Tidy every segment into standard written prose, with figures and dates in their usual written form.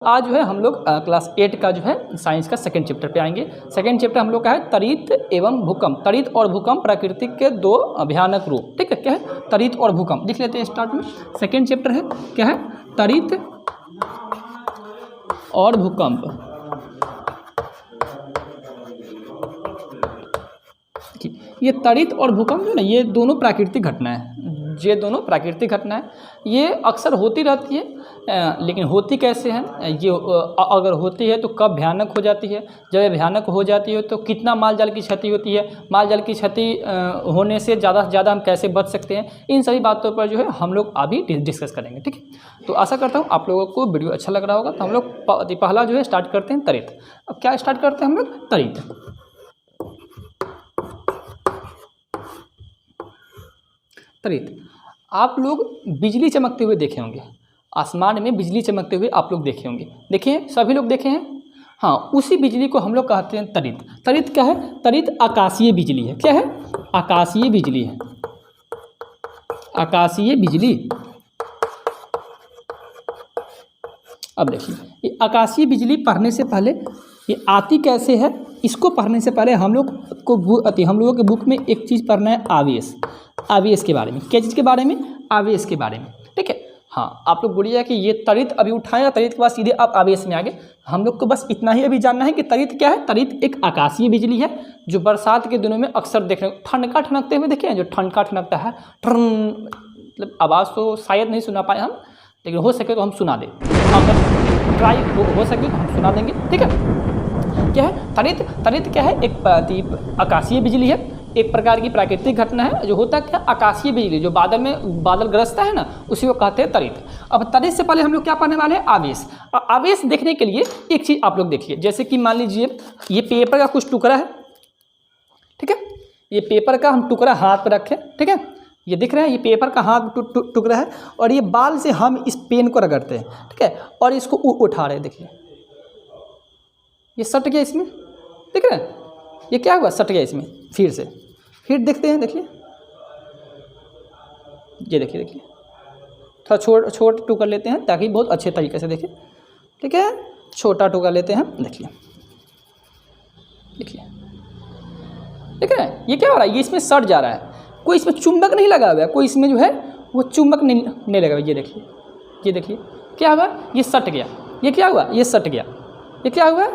आज जो है हम लोग क्लास 8 का जो है साइंस का सेकंड चैप्टर पे आएंगे। सेकंड चैप्टर हम लोग का है तड़ित एवं भूकंप। तड़ित और भूकंप प्राकृतिक के दो भयानक रूप। ठीक है, क्या है तड़ित और भूकंप, लिख लेते हैं स्टार्ट में। सेकंड चैप्टर है क्या है, तड़ित और भूकंप। ये तड़ित और भूकंप जो है ना, ये दोनों प्राकृतिक घटना है। ये दोनों प्राकृतिक घटना है, ये अक्सर होती रहती है, लेकिन होती कैसे हैं ये, अगर होती है तो कब भयानक हो जाती है, जब ये भयानक हो जाती है तो कितना माल जाल की क्षति होती है, माल जाल की क्षति होने से ज़्यादा हम कैसे बच सकते हैं, इन सभी बातों पर जो है हम लोग अभी डिस्कस करेंगे। ठीक है, तो आशा करता हूँ आप लोगों को वीडियो अच्छा लग रहा होगा। तो हम लोग पहला जो है स्टार्ट करते हैं तड़ित। अब क्या स्टार्ट करते हैं हम लोग, तड़ित। तड़ित, आप लोग बिजली चमकते हुए देखे होंगे, आसमान में बिजली चमकते हुए आप लोग देखे होंगे, देखे हैं सभी लोग देखे हैं। हाँ, उसी बिजली को हम लोग कहते हैं तड़ित। तड़ित क्या है, तड़ित आकाशीय बिजली है। क्या है, आकाशीय बिजली है। आकाशीय बिजली। अब देखिए, ये आकाशीय बिजली पढ़ने से पहले ये आती कैसे है, इसको पढ़ने से पहले हम लोगों के बुक में एक चीज़ पढ़ना है, आवेश। आवेश के बारे में, क्या चीज़ के बारे में, आवेश के बारे में। ठीक है, हाँ, आप लोग बोलिए कि ये तड़ित अभी उठाया, तड़ित के बाद सीधे आप आवेश में आ गए। हम लोग को बस इतना ही अभी जानना है कि तड़ित क्या है। तड़ित एक आकाशीय बिजली है जो बरसात के दिनों में अक्सर देखने, ठनका ठनकते हुए देखे हैं, जो ठनका ठनकता है, मतलब आवाज़ तो शायद नहीं सुना पाए हम, लेकिन हो सके तो हम सुना दें, अगर ट्राई हो सके तो हम सुना देंगे। ठीक है, क्या है तड़ित। तड़ित क्या है, एक आकाशीय बिजली है, एक प्रकार की प्राकृतिक घटना है जो होता है क्या, आकाशीय बिजली जो बादल गरजता है ना, उसी को कहते हैं तड़ित। अब तड़ित से पहले हम लोग क्या पढ़ने वाले हैं, आवेश। आवेश देखने के लिए एक चीज़ आप लोग देखिए, जैसे कि मान लीजिए ये पेपर का कुछ टुकड़ा है। ठीक है, ये पेपर का हम टुकड़ा हाथ पर रखें। ठीक है, ये दिख रहा है, ये पेपर का हाथ टुकड़ा है, और ये बाल से हम इस पेन को रगड़ते हैं। ठीक है, और इसको उठा रहे हैं, देखिए ये सट गया इसमें, दिख रहा है, ये क्या हुआ, सट गया इसमें। फिर देखते हैं, देखिए ये देखिए थोड़ा छोटा टुकड़ा लेते हैं ताकि बहुत अच्छे तरीके से देखिए। ठीक है, छोटा टुकड़ा लेते हैं, देखिए देख रहे हैं ये क्या हो रहा है, ये इसमें सट जा रहा है, कोई इसमें चुंबक नहीं लगा हुआ है, कोई इसमें जो है वो चुंबक नहीं लगा हुआ। ये देखिए क्या हुआ, ये सट गया, ये क्या हुआ, ये सट गया, ये क्या हुआ,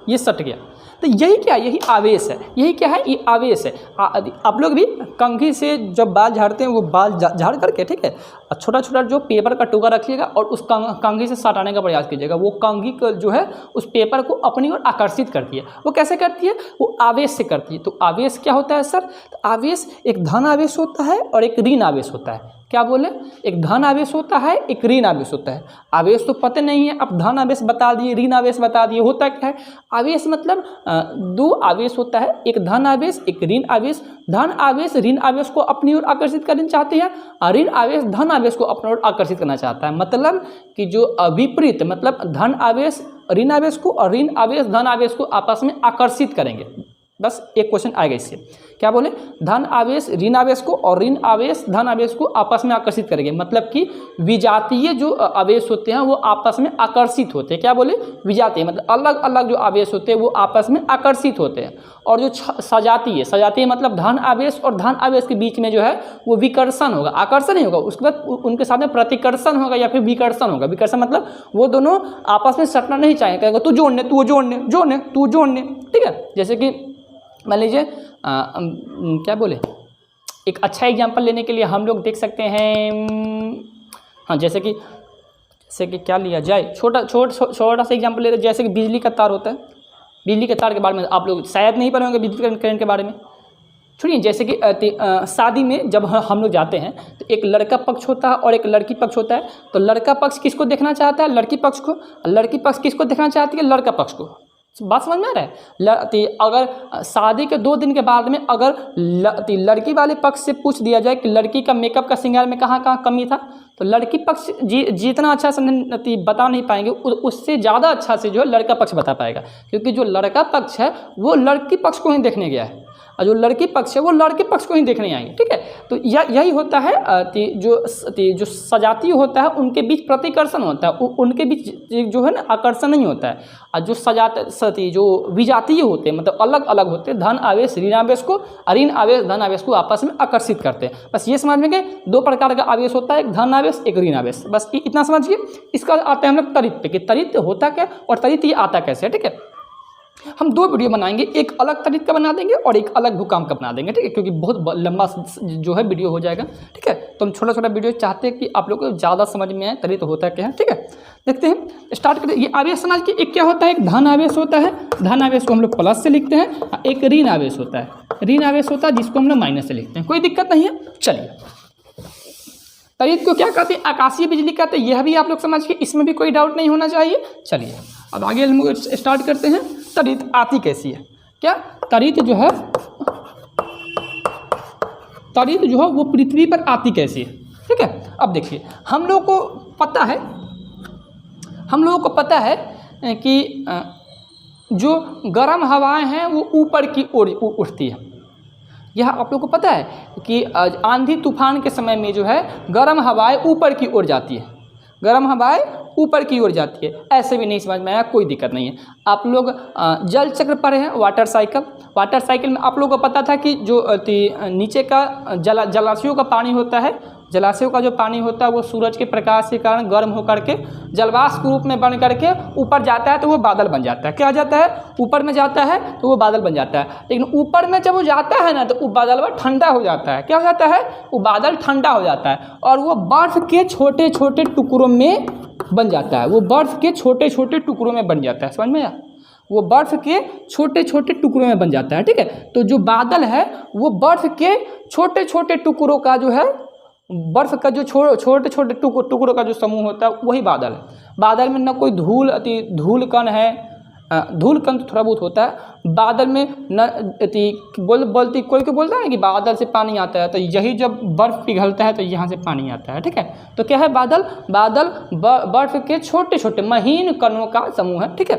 ये सट गया। तो यही क्या, यही आवेश है। यही क्या है, ये आवेश है। आप लोग भी कंघी से जब बाल झाड़ते हैं, वो बाल झाड़ करके, ठीक है, छोटा छोटा जो पेपर का टुकड़ा रखिएगा और उस कंघी से सटाने का प्रयास कीजिएगा। वो कंघी को जो है उस पेपर को अपनी ओर आकर्षित करती है। वो कैसे करती है, वो आवेश से करती है। तो आवेश क्या होता है सर, तो आवेश एक धन आवेश होता है और एक ऋण आवेश होता है। क्या बोले, एक धन आवेश होता है, एक ऋण आवेश होता है। आवेश तो पता नहीं है, अब धन आवेश बता दिए, ऋण आवेश बता दिए। होता क्या है, आवेश मतलब दो आवेश होता है, एक धन आवेश, एक ऋण आवेश। धन आवेश ऋण आवेश को अपनी ओर आकर्षित करना चाहते हैं, और ऋण आवेश धन आवेश को अपनी ओर आकर्षित करना चाहता है। मतलब कि जो विपरीत, मतलब धन आवेश ऋण आवेश को और ऋण आवेश धन आवेश को आपस में आकर्षित करेंगे। बस एक क्वेश्चन आएगा इससे, क्या बोले, धन आवेश ऋण आवेश को और ऋण आवेश धन आवेश को आपस में आकर्षित करेंगे। मतलब कि विजातीय जो आवेश होते हैं वो आपस में आकर्षित होते हैं। क्या बोले, विजातीय मतलब अलग अलग जो आवेश होते हैं वो आपस में आकर्षित होते हैं। और जो सजातीय मतलब धन आवेश और धन आवेश के बीच में जो है वो विकर्षण होगा, आकर्षण नहीं होगा, उसके बाद उनके साथ में प्रतिकर्षण होगा या फिर विकर्षण होगा। विकर्षण मतलब वो दोनों आपस में सटना नहीं चाहेंगे, तू जोड़ने, तू जोड़ने, तू जोड़ने। ठीक है, जैसे कि मान लीजिए क्या बोले, एक अच्छा एग्जांपल लेने के लिए हम लोग देख सकते हैं, हाँ, जैसे कि क्या लिया जाए, छोटा सा एग्जांपल लेते हैं। जैसे कि बिजली का तार होता है, बिजली के तार के बारे में आप लोग शायद नहीं पढ़े होंगे, बिजली करंट के बारे में छोड़िए। जैसे कि शादी में जब हम लोग जाते हैं तो एक लड़का पक्ष होता है और एक लड़की पक्ष होता है। तो लड़का पक्ष किसको देखना चाहता है, लड़की पक्ष को, लड़की पक्ष किसको देखना चाहती है, लड़का पक्ष को। बात समझ में आ रहा है। अगर शादी के 2 दिन के बाद में अगर लड़की वाले पक्ष से पूछ दिया जाए कि लड़की का मेकअप का श्रृंगार में कहाँ कहाँ कमी था, तो लड़की पक्ष जितना अच्छा से बता नहीं पाएंगे, उससे ज़्यादा अच्छा से जो है लड़का पक्ष बता पाएगा। क्योंकि जो लड़का पक्ष है वो लड़की पक्ष को ही देखने गया है, और जो लड़की पक्ष है वो लड़के पक्ष को ही देखने आएंगे, ठीक है। तो यही होता है जो सजातीय होता है उनके बीच प्रतिकर्षण होता है, उनके बीच जो है ना आकर्षण नहीं होता है। और जो जो विजातीय होते हैं मतलब अलग अलग होते हैं, धन आवेश ऋण आवेश को, ऋण आवेश धन आवेश को आपस में आकर्षित करते हैं। बस ये समझ में गए, दो प्रकार का आवेश होता है, एक धन आवेश एक ऋण आवेश, बस इतना समझिए। इसका आते हैं हम लोग तरित पे कि तरित होता क्या और तरित ये आता कैसे है, ठीक है। हम दो वीडियो बनाएंगे, एक अलग तरीके का बना देंगे और एक अलग भूकंप का बना देंगे, ठीक है, क्योंकि बहुत लंबा जो है वीडियो हो जाएगा, ठीक है। तो हम छोटा छोटा वीडियो चाहते हैं कि आप लोग को ज़्यादा समझ में आए तरीका होता क्या है, ठीक है। देखते हैं, स्टार्ट करते हैं। ये आवेश समझ के एक क्या होता है, एक धन आवेश होता है, धन आवेश को हम लोग प्लस से लिखते हैं, एक ऋण आवेश होता है, ऋण आवेश होता है जिसको हम लोग माइनस से लिखते हैं, कोई दिक्कत नहीं है। चलिए, तरीत को क्या कहते हैं, आकाशीय बिजली कहते हैं, यह भी आप लोग समझ के, इसमें भी कोई डाउट नहीं होना चाहिए। चलिए अब आगे हम स्टार्ट करते हैं। तरीत आती कैसी है, क्या तरीत जो है वो पृथ्वी पर आती कैसी है, ठीक है। अब देखिए, हम लोगों को पता है कि जो गर्म हवाएं हैं वो ऊपर की ओर उठती है। यह आप लोगों को पता है कि आंधी तूफान के समय में जो है गर्म हवाएं ऊपर की ओर जाती है, गर्म हवाएं ऊपर की ओर जाती है। ऐसे भी नहीं समझ में आया, कोई दिक्कत नहीं है। आप लोग जल चक्र पढ़े हैं, वाटर साइकिल में आप लोगों को पता था कि जो नीचे का जलाशयों का पानी होता है, जलाशयों का जो पानी होता है वो सूरज के प्रकाश के कारण गर्म होकर के जलवाष्प रूप में बन करके ऊपर जाता है तो वो बादल बन जाता है। क्या हो जाता है, ऊपर में जाता है तो वो बादल बन जाता है। लेकिन ऊपर में जब वो जाता है ना तो वो बादल ठंडा हो जाता है। क्या हो जाता है, वो बादल ठंडा हो जाता है और वो बर्फ के छोटे छोटे टुकड़ों में बन जाता है, वो बर्फ के छोटे छोटे टुकड़ों में बन जाता है। समझ में आया, वो बर्फ के छोटे छोटे टुकड़ों में बन जाता है, ठीक है। तो जो बादल है वो बर्फ के छोटे छोटे टुकड़ों का जो है, बर्फ का जो छोटे छोटे टुकड़ों का जो समूह होता है वही बादल है। बादल में न कोई धूल कण है, धूल कण तो थोड़ा बहुत होता है बादल में, न कोई बोलता है कि बादल से पानी आता है, तो यही जब बर्फ़ पिघलता है तो यहाँ से पानी आता है, ठीक है। तो क्या है, बादल बर्फ़ के छोटे छोटे महीन कणों का समूह है, ठीक है।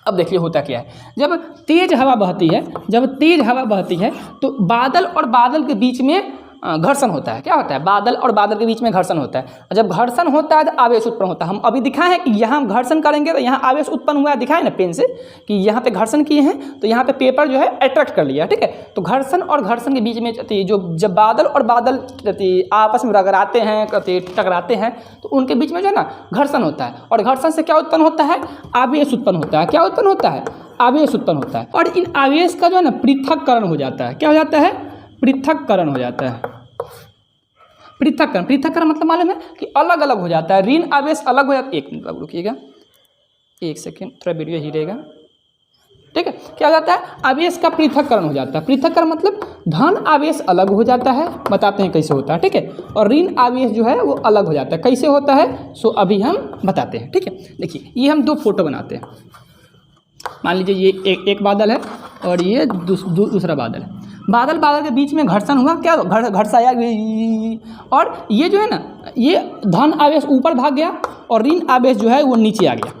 अब देखिए होता क्या है, जब तेज़ हवा बहती है तो बादल और बादल के बीच में घर्षण होता है। क्या होता है, बादल और बादल के बीच में घर्षण होता है। और जब घर्षण होता है तो आवेश उत्पन्न होता है। हम अभी दिखाए हैं कि यहाँ घर्षण करेंगे तो यहाँ आवेश उत्पन्न हुआ है, दिखाए ना पेन से कि यहाँ पे घर्षण किए हैं तो यहाँ पे पेपर जो है अट्रैक्ट कर लिया, ठीक है। तो घर्षण और घर्षण के बीच में जब बादल और बादल आपस में रगड़ाते हैं, टकराते हैं तो उनके बीच में जो है ना घर्षण होता है। और घर्षण से क्या उत्पन्न होता है, आवेश उत्पन्न होता है। क्या उत्पन्न होता है, आवेश उत्पन्न होता है। और इन आवेश का जो है ना पृथक्करण हो जाता है। क्या हो जाता है, पृथक्करण हो जाता है। पृथक्करण मतलब मालूम है कि अलग अलग हो जाता है। ऋण आवेश अलग हो जाता है। एक मिनट अब रुकिएगा, एक सेकेंड, थोड़ा वीडियो ही रहेगा, ठीक है। क्या हो जाता है, आवेश का पृथक्करण हो जाता है। पृथक्करण मतलब धन आवेश अलग हो जाता है, बताते हैं कैसे होता है, ठीक है। और ऋण आवेश जो है वो अलग हो जाता है। कैसे होता है सो अभी हम बताते हैं, ठीक है। देखिए, ये हम दो फोटो बनाते हैं। मान लीजिए ये एक बादल है और ये दूसरा बादल है। बादल के बीच में घर्षण हुआ, क्या घर्षाया, और ये जो है ना ये धन आवेश ऊपर भाग गया और ऋण आवेश जो है वो नीचे आ गया,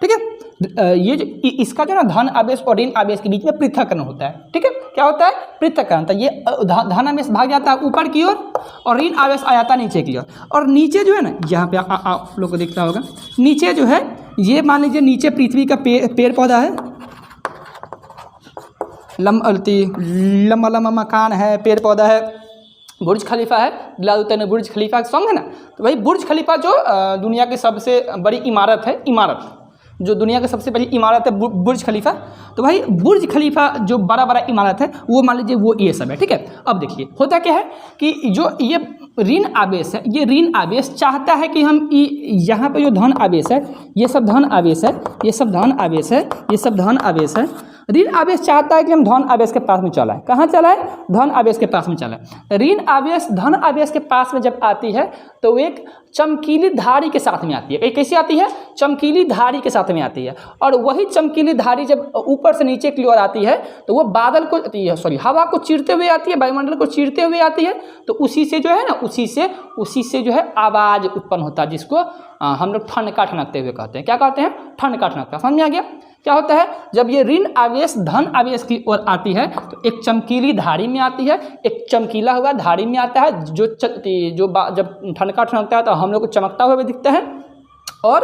ठीक है। ये जो इसका जो ना धन आवेश और ऋण आवेश के बीच में पृथक्करण होता है, ठीक है। क्या होता है, पृथक्करण। तो ये धन आवेश भाग जाता है ऊपर की ओर और ऋण आवेश आ जाता है नीचे की ओर। और नीचे जो है ना, यहाँ पे आप लोग को दिखता होगा, नीचे जो है ये मान लीजिए नीचे पृथ्वी का पेड़ पौधा है, लंबा मकान है, पेड़ पौधा है, बुर्ज खलीफा है, दिलाते हैं बुर्ज खलीफा सॉन्ग है ना। तो भाई बुर्ज खलीफा जो दुनिया की सबसे बड़ी इमारत है, जो दुनिया की सबसे बड़ी इमारत है बुर्ज खलीफा। तो भाई बुर्ज खलीफा जो बड़ा इमारत है वो मान लीजिए वो ये सब है, ठीक है। अब देखिए होता क्या है कि जो ये ऋण आवेश है, ये ऋण आवेश चाहता है कि हम यहाँ पे जो धन आवेश है ये सब धन आवेश है, ये सब धन आवेश है, ये सब धन आवेश है। ऋण आवेश चाहता है कि हम धन आवेश के पास में चलाएं। कहाँ चलाएं, धन आवेश के पास में चलाएं। ऋण आवेश धन आवेश के पास में जब आती है तो एक चमकीली धारी के साथ में आती है। एक कैसी आती है, चमकीली धारी के साथ में आती है। और वही चमकीली धारी जब ऊपर से नीचे की ओर आती है तो वो बादल को हवा को चीरते हुए आती है, वायुमंडल को चीरते हुए आती है। तो उसी से जो है ना, उसी से जो है आवाज़ उत्पन्न होता है, जिसको हम लोग ठनका ठनकते हुए कहते हैं। क्या कहते हैं? ठनका ठनकता। समझ में आ गया? क्या होता है? जब ये ऋण आवेश धन आवेश की ओर आती है तो एक चमकीली धारी में आती है, एक चमकीला हुआ धारी में आता है जब ठनका ठनकता है तो हम लोग को चमकता हुआ भी दिखता है, और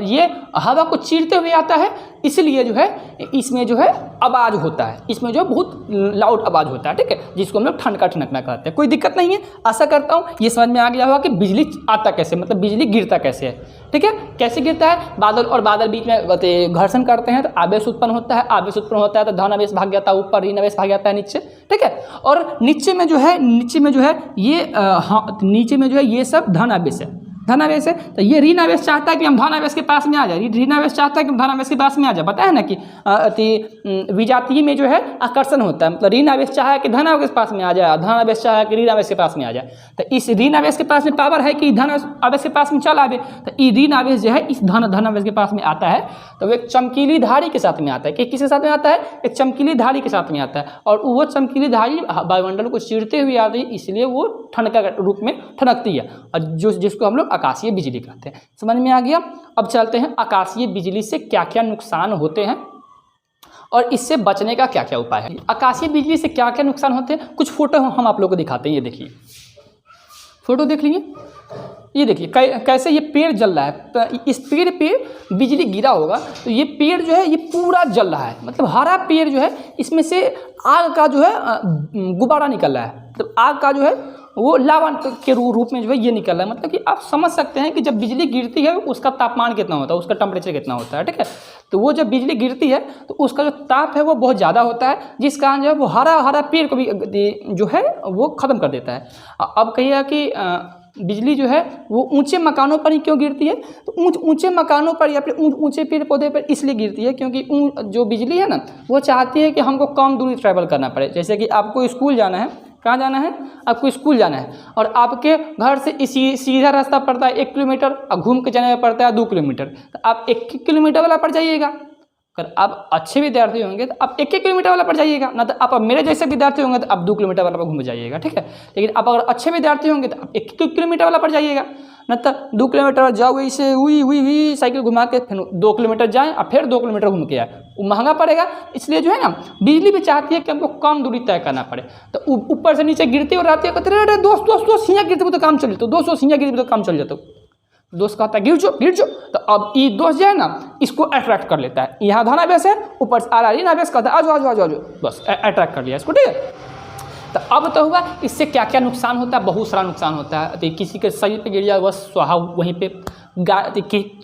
ये हवा को चीरते हुए आता है, इसलिए जो है इसमें जो है आवाज़ होता है, इसमें जो बहुत लाउड आवाज़ होता है, ठीक है, जिसको हम लोग ठनका ठनकना कहते हैं। कोई दिक्कत नहीं है, आशा करता हूँ ये समझ में आ गया होगा कि बिजली आता कैसे, मतलब बिजली गिरता कैसे है, ठीक है। कैसे गिरता है? बादल और बादल बीच में घर्षण करते हैं तो आवेश उत्पन्न होता है, आवेश उत्पन्न होता है तो धन आवेश भाग जाता है ऊपर, ऋण आवेश भाग जाता है नीचे, ठीक है। और नीचे में जो है ये सब धन आवेश है, धन आवेश है। तो ये ऋण आवेश चाहता है कि हम धन आवेश के पास में आ जाए, ऋण आवेश चाहता है कि हम धन आवेश के पास में आ जाए। पता है ना कि विजातीय में जो है आकर्षण होता है, मतलब ऋण आवेश चाहे कि धन आवेश के पास में आ जाए, धन आवेश चाहे कि ऋण आवेश के पास में आ जाए। तो इस ऋण आवेश के पास में पावर है कि धन आवेश के पास में चल आवे, तो ये ऋण आवेश जो है इस धन आवेश के पास में आता है तो वो एक चमकीली धारी के साथ में आता है। कि किसके साथ में आता है? एक चमकीली धारी के साथ में आता है, और वो चमकीली धारी वायुमंडल को चीरते हुए आती है, इसलिए वो ठनका रूप में ठनकती है, और जिसको हम लोग आकाशीय बिजली कहते हैं। समझ में आ गया? अब चलते हैं आकाशीय बिजली से क्या क्या नुकसान होते हैं और इससे बचने का क्या क्या उपाय है। आकाशीय बिजली से क्या क्या नुकसान होते हैं, कुछ फोटो हम आप लोगों को दिखाते हैं। ये देखिए, फोटो देख लीजिए, ये देखिए कैसे ये पेड़ जल रहा है। इस पेड़ पे बिजली गिरा होगा तो ये पेड़ जो है ये पूरा जल रहा है, मतलब हरा पेड़ जो है इसमें से आग का जो है गुब्बारा निकल रहा है, मतलब आग का जो है वो लावा के रूप में जो है ये निकल रहा है। मतलब कि आप समझ सकते हैं कि जब बिजली गिरती है उसका तापमान कितना होता है, उसका टेम्परेचर कितना होता है, ठीक है। तो वो जब बिजली गिरती है तो उसका जो ताप है वो बहुत ज़्यादा होता है, जिस कारण जो है वो हरा पेड़ को भी जो है वो ख़त्म कर देता है। अब कहिएगा कि बिजली जो है वो ऊंचे मकानों पर ही क्यों गिरती है? तो ऊंचे मकानों पर या फिर ऊंचे पेड़ पौधे पर इसलिए गिरती है क्योंकि जो बिजली है ना वो चाहती है कि हमको कम दूरी ट्रैवल करना पड़े। जैसे कि आपको स्कूल जाना है, कहाँ जाना है? आपको स्कूल जाना है, और आपके घर से सीधा रास्ता पड़ता है 1 किलोमीटर, और घूम के जाने में पड़ता है 2 किलोमीटर। तो आप 1 किलोमीटर वाला पर जाइएगा। अगर आप अच्छे विद्यार्थी होंगे तो आप 1 किलोमीटर वाला पर जाइएगा, ना तो आप मेरे जैसे विद्यार्थी होंगे तो आप 2 किलोमीटर वाला पर घूम जाइएगा, ठीक है। लेकिन आप अगर अच्छे विद्यार्थी होंगे तो आप 1 किलोमीटर वाला पर जाइएगा, ना तो 2 किलोमीटर जाओ इसे हुई साइकिल घुमा के फिर 2 किलोमीटर जाएँ और फिर 2 किलोमीटर घूम के आए, वो महंगा पड़ेगा। इसलिए जो है ना बिजली भी चाहती है कि हमको कम दूरी तय करना पड़े। तो ऊपर से नीचे गिरती और रहती है, कहते अरे दोस्त हियाँ गिरते तो काम चल जाता, दोस्त हियाँ गिरते तो काम चल जाता। दोस्त कहता है गिर जो। तो अब ये दोस्त जो है ना इसको अट्रैक्ट कर लेता है, यहाँ धन आवेश है, ऊपर से ऋण आवेश कहता है आ जाओ, बस अट्रैक्ट कर लिया इसको, ठीक है। तो अब तो हुआ इससे क्या क्या नुकसान होता है, बहुत सारा नुकसान होता है। तो किसी के शरीर पे गिर जाए बस स्वाहा, वहीं पे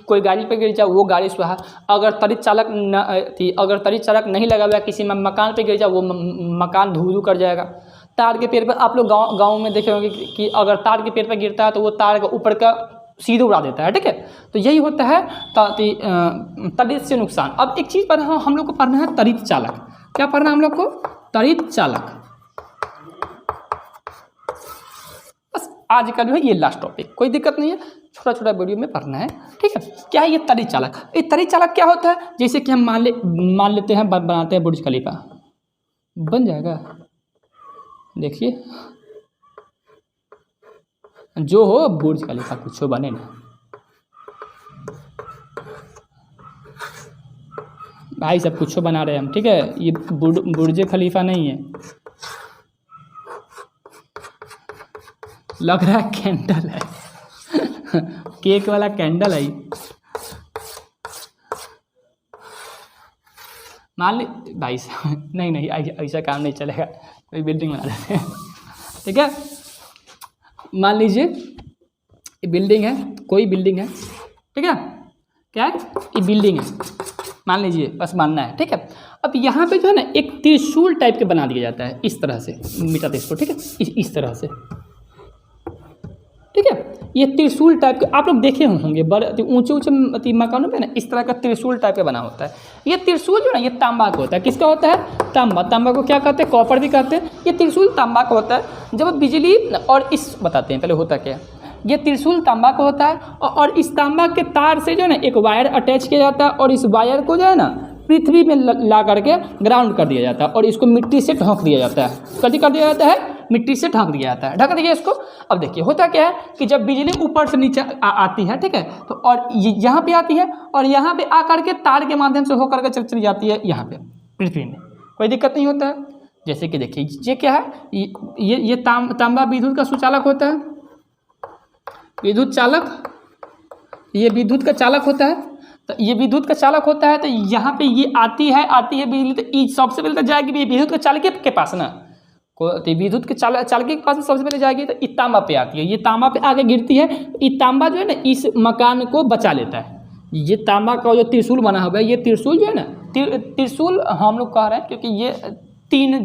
कोई गाड़ी पे गिर जाए वो गाड़ी स्वाहा। अगर तरित चालक नहीं लगा हुआ किसी मकान पे गिर जाए वो मकान धू कर जाएगा। तार के पेड़ पर आप लोग गाँव में देखे होंगे कि अगर तार के पेड़ पर गिरता है तो वो तार का ऊपर का सीधे उड़ा देता है, ठीक है। तो यही होता है तरित से नुकसान। अब एक चीज़ पर हम लोग को पढ़ना है तरित चालक। क्या पढ़ना है हम लोग को? तरित चालक। बस आज का जो है ये लास्ट टॉपिक, कोई दिक्कत नहीं है, छोटा वीडियो में पढ़ना है, ठीक है। क्या है ये तरित चालक? ये तरित चालक क्या होता है? जैसे कि हम मान लेते हैं बनाते हैं बुर्ज खलीफा, बन जाएगा। देखिए जो हो बुर्ज खलीफा कुछ हो बने ना भाई, सब कुछ बना रहे हैं हम, ठीक है। ये बुर्ज खलीफा नहीं है, लग रहा है कैंडल है केक वाला कैंडल है। मान ली भाई साहब, नहीं ऐसा काम नहीं चलेगा, कोई बिल्डिंग बना देते हैं, ठीक है। मान लीजिए ये बिल्डिंग है, कोई बिल्डिंग है, ठीक है। क्या है? ये बिल्डिंग है, मान लीजिए, बस मानना है, ठीक है। अब यहाँ पे जो है ना एक त्रिशूल टाइप के बना दिया जाता है, इस तरह से मिटाते इसको, ठीक है, इस तरह से, ठीक है। ये त्रिशूल टाइप के आप लोग देखे होंगे बड़े ऊंचे मकानों पे ना इस तरह का त्रिशूल टाइप का बना होता है। ये त्रिशूल जो है ये तांबा का होता है। किसका होता है? तांबा को क्या कहते हैं? कॉपर भी कहते हैं। ये त्रिशूल तांबा का होता है। जब बिजली और इस बताते हैं पहले होता क्या है। ये त्रिशूल तांबा का होता है, और इस तांबा के तार से जो है ना एक वायर अटैच किया जाता है, और इस वायर को जो है ना पृथ्वी में ला करके ग्राउंड कर दिया जाता है, और इसको मिट्टी से ढक दिया जाता है। कभी कर दिया जाता है, मिट्टी से ढक दिया जाता है, ढक दिया इसको। अब देखिए होता क्या है कि जब बिजली ऊपर से नीचे आती है, ठीक है, तो और यहाँ पे आती है और यहाँ पे आकर के तार के माध्यम से होकर के चली जाती है यहाँ पे पृथ्वी में, कोई दिक्कत नहीं होता है। जैसे कि देखिए ये क्या है, ये तांबा विद्युत का सुचालक होता है, विद्युत चालक, ये विद्युत का चालक होता है। तो ये विद्युत का चालक होता है, तो यहाँ पे ये आती है बिजली, तो ये सबसे पहले तो जाएगी विद्युत के चालक के पास ना, तो विद्युत के चालक के पास सबसे पहले जाएगी, तो ये तांबा पे आती है, ये तांबा पे आगे गिरती है। ये तांबा जो है ना इस मकान को बचा लेता है। ये तांबा का जो त्रिशूल बना हुआ है, ये त्रिशूल जो है ना, त्रिशूल हम लोग कह रहे हैं क्योंकि ये तीन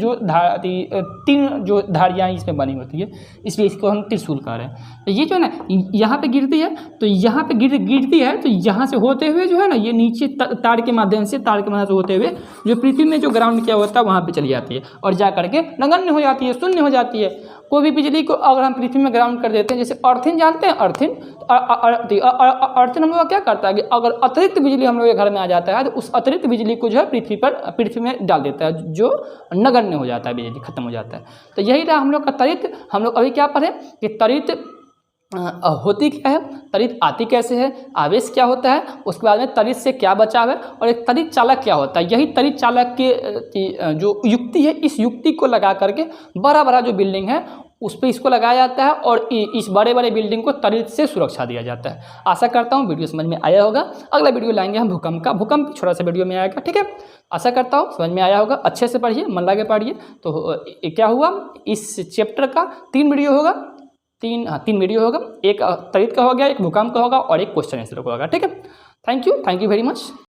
जो धारियाँ इसमें बनी होती है, इसलिए इसको हम त्रिशूल कह रहे हैं। तो ये जो है ना यहाँ पे गिरती है, तो यहाँ पे गिरती है, तो यहाँ से होते हुए जो है ना ये नीचे तार के माध्यम से होते हुए जो पृथ्वी में जो ग्राउंड किया होता है वहाँ पे चली जाती है और जा करके नगण्य हो जाती है, शून्य हो जाती है। कोई भी बिजली को अगर हम पृथ्वी में ग्राउंड कर देते हैं, जैसे अर्थिंग जानते हैं, अर्थिंग हम लोग क्या करता है कि अगर अतिरिक्त बिजली हम लोग के घर में आ जाता है तो उस अतिरिक्त बिजली को जो है पृथ्वी में डाल देता है, जो नगण्य हो जाता है, बिजली खत्म हो जाता है। तो यही रहा हम लोग का त्वरित। हम लोग अभी क्या पढ़े कि त्वरित होती क्या है, त्वरित आती कैसे है, आवेश क्या होता है, उसके बाद में त्वरित से क्या बचाव है, और एक त्वरित चालक क्या होता है। यही त्वरित चालक के जो युक्ति है, इस युक्ति को लगा करके बड़ा जो बिल्डिंग है उस पर इसको लगाया जाता है और इस बड़े बिल्डिंग को त्वरित से सुरक्षा दिया जाता है। आशा करता हूँ वीडियो समझ में आया होगा। अगला वीडियो लाएंगे हम भूकंप का, भूकंप छोटा सा वीडियो में आएगा, ठीक है। आशा करता हूँ समझ में आया होगा। अच्छे से पढ़िए, मन लगा के पढ़िए। तो क्या हुआ, इस चैप्टर का 3 वीडियो होगा, 3 वीडियो होगा, एक त्वरित का हो गया, एक भूकंप का होगा और एक क्वेश्चन आंसर का होगा, ठीक है। Thank you very much.